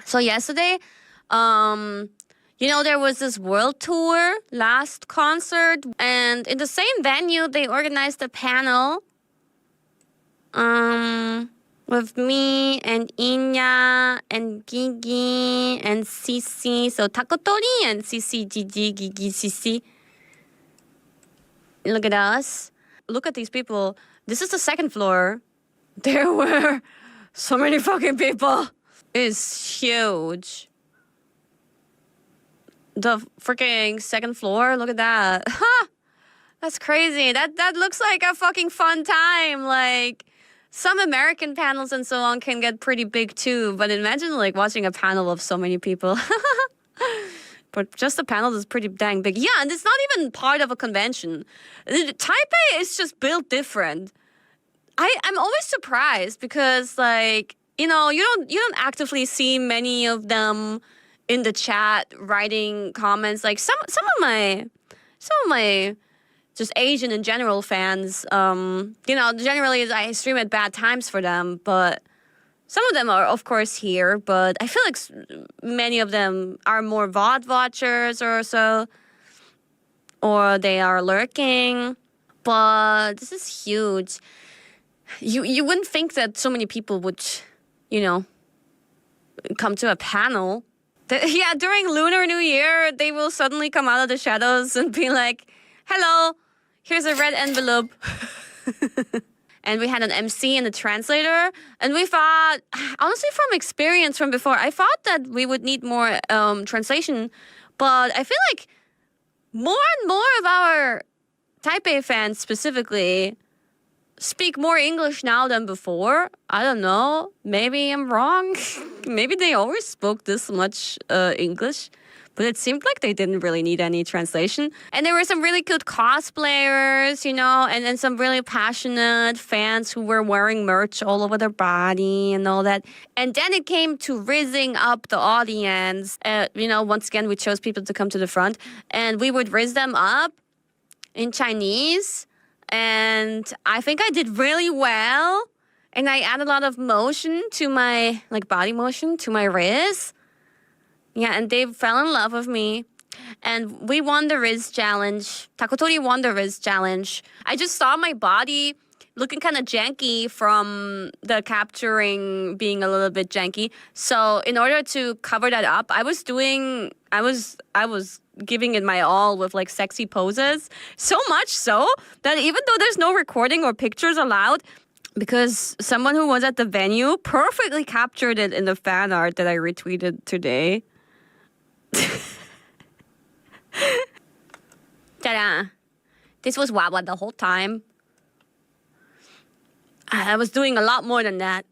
So yesterday, there was this world tour last concert, and in the same venue, they organized a panel with me and Inya and Gigi and Cici. So Takotori and Cici, Gigi, Cici. Look at us. Look at these people. This is the second floor. There were so many fucking people. It's huge. The freaking second floor, look at that. That's crazy. That looks like a fucking fun time. Like, some American panels and so on can get pretty big too, but imagine like watching a panel of so many people. But just the panel is pretty dang big. Yeah, and it's not even part of a convention. Taipei is just built different. I'm always surprised because like, you don't actively see many of them in the chat writing comments. Like some of my just Asian in general fans, generally I stream at bad times for them, but some of them are, of course, here, but I feel like many of them are more VOD watchers or so, or they are lurking, but this is huge. You wouldn't think that so many people would, come to a panel. During Lunar New Year, they will suddenly come out of the shadows and be like, hello, here's a red envelope. And we had an MC and a translator. And we thought, honestly, from experience from before, I thought that we would need more translation. But I feel like more and more of our Taipei fans specifically speak more English now than before. I don't know. Maybe I'm wrong. Maybe they always spoke this much English. But it seemed like they didn't really need any translation. And there were some really good cosplayers, and then some really passionate fans who were wearing merch all over their body and all that. And then it came to rizzing up the audience. Once again, we chose people to come to the front. And we would rizz them up in Chinese. And I think I did really well. And I added a lot of motion to my, body motion to my IRyS. Yeah, and they fell in love with me. And we won the IRyS challenge. Takotori won the IRyS challenge. I just saw my body looking kind of janky from the capturing being a little bit janky. So in order to cover that up, I was giving it my all with sexy poses. So much so that even though there's no recording or pictures allowed, because someone who was at the venue perfectly captured it in the fan art that I retweeted today. Ta-da! This was Wawa the whole time. I was doing a lot more than that.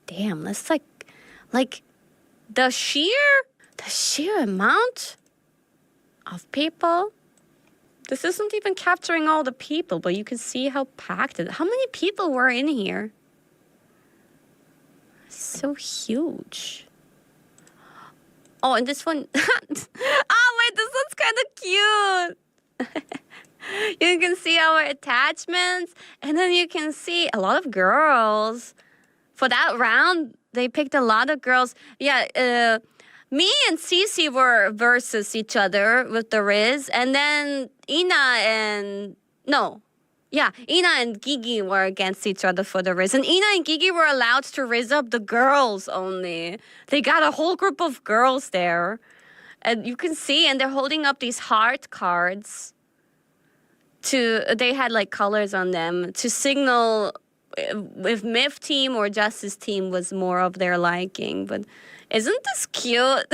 Damn, that's like the sheer amount of people. This isn't even capturing all the people, but you can see how packed it is. How many people were in here? So huge. Oh, and this one. Wait, this one's kind of cute. You can see our attachments, and then you can see a lot of girls. For that round, they picked a lot of girls. Yeah, me and Cici were versus each other with the IRyS, and then Ina and Gigi were against each other for the IRyS. And Ina and Gigi were allowed to rizz up the girls only. They got a whole group of girls there. And you can see, and they're holding up these heart cards. They had colors on them to signal if Myth team or Justice team was more of their liking. But isn't this cute?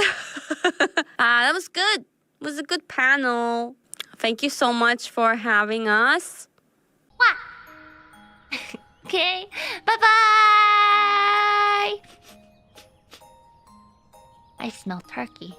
That was good. It was a good panel. Thank you so much for having us. Okay, bye-bye! I smell turkey.